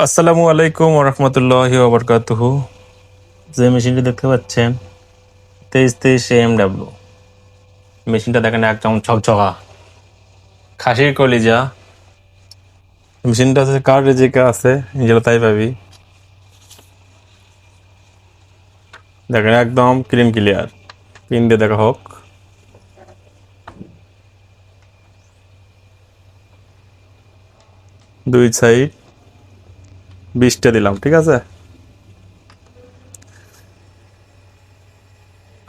আসসালামু আলাইকুম ওরহমতুল্লাহি ওবরকাতুহু। যে মেশিনটি দেখতে পাচ্ছেন 2323 AMW মেশিনটা দেখেন একদম ঝকঝকা খাসির কলিজা। মেশিনটা আছে কার রেজিকা আছে যেটা তাই পাবি। দেখেন একদম ক্লিন ক্লিয়ার। পিন দিয়ে দেখা হোক। দুই সাইড 20টা দিলাম, ঠিক আছে।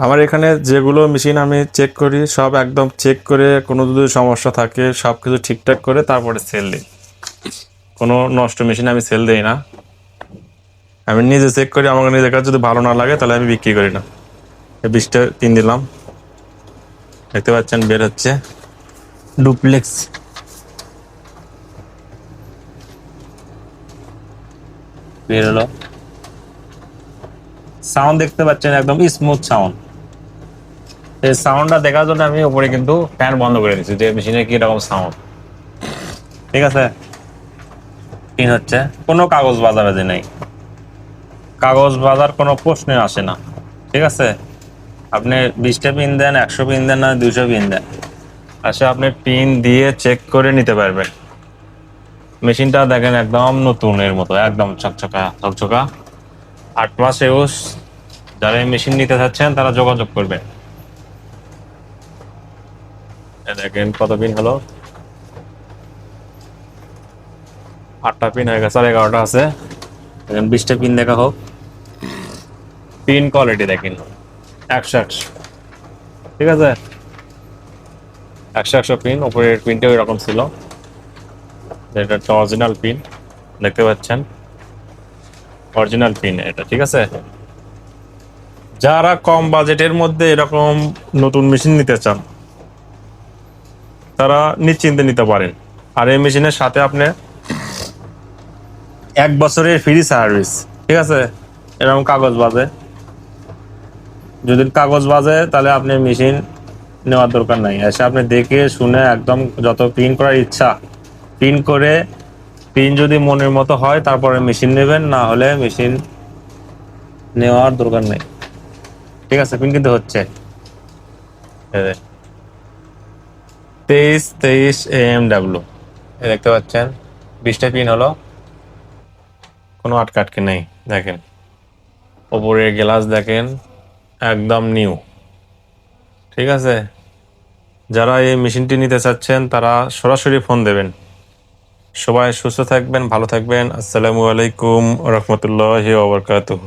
আমার এখানে যেগুলো মেশিন আমি চেক করি সব একদম চেক করে কোনো যদি সমস্যা থাকে সব কিছু ঠিকঠাক করে তারপরে সেল দিই। কোনো নষ্ট মেশিন আমি সেল দিই না। আমি নিজে চেক করি, আমাকে নিজের কাছে যদি ভালো না লাগে তাহলে আমি বিক্রি করি না। 20টা পিন দিলাম, দেখতে পাচ্ছেন বের হচ্ছে ডুপ্লেক্স। বের হলো, সাউন্ড দেখতে পাচ্ছেন একদম স্মুথ সাউন্ড। এই সাউন্ডটা দেখার জন্য আমি উপরে কিন্তু ফ্যান বন্ধ করে দিচ্ছি যে মেশিনে কি রকম সাউন্ড, ঠিক আছে। পিন হচ্ছে, কোনো কাগজ বাজাবাজি নেই, কাগজ বাজার কোনো প্রশ্নে আসে না, ঠিক আছে। আপনি 20টা পিন দেন, 100 পিন দেন, না 200 পিন দেন, আসে আপনি পিন দিয়ে চেক করে নিতে পারবেন। মেশিনটা দেখেন একদম নতুনের মতো, একদম চকচকা চকচকা। 8 মাস ইউজ। যারা এই মেশিন নিতে চাচ্ছেন তারা যোগাযোগ করবেন। দেখেন কত পিন হলো, 8টা পিন হয়ে গেছে, আর 11টা আছে। দেখেন 20টা পিন দেখা হোক। পিন কোয়ালিটি দেখেন 100-100, ঠিক আছে। 100-100 পিন, উপরের পিনটা ওই রকম ছিল। এটা একটা অরিজিনাল পিন, দেখতে পাচ্ছেন অরিজিনাল পিন এটা, ঠিক আছে। যারা কম বাজেটের মধ্যে এরকম নতুন মেশিন নিতে চান তারা নিশ্চিন্তে নিতে পারেন। আর এই মেশিনের সাথে আপনি 1 বছরের ফ্রি সার্ভিস, ঠিক আছে। এরকম কাগজ বাজে, যদি কাগজ বাজে তাহলে আপনি মেশিন নেওয়ার দরকার নাই, এসে আপনি দেখে শুনে একদম যত পিন করার ইচ্ছা পিন করে, পিন যদি মনের মতো হয় তারপরে মেশিন নেবেন, না হলে মেশিন নেওয়ার দরকার নেই, ঠিক আছে। পিন কিন্তু হচ্ছে 2323 AMW, দেখতে পাচ্ছেন 20টা পিন হলো, কোনো আটকে নেই। দেখেন ওপরের গ্লাস দেখেন একদম নিউ, ঠিক আছে। যারা এই মেশিনটি নিতে চাচ্ছেন তারা সরাসরি ফোন দেবেন। সবাই সুস্থ থাকবেন, ভালো থাকবেন। আসসালামু আলাইকুম রহমতুল্লাহি ওয়া বারাকাতুহু।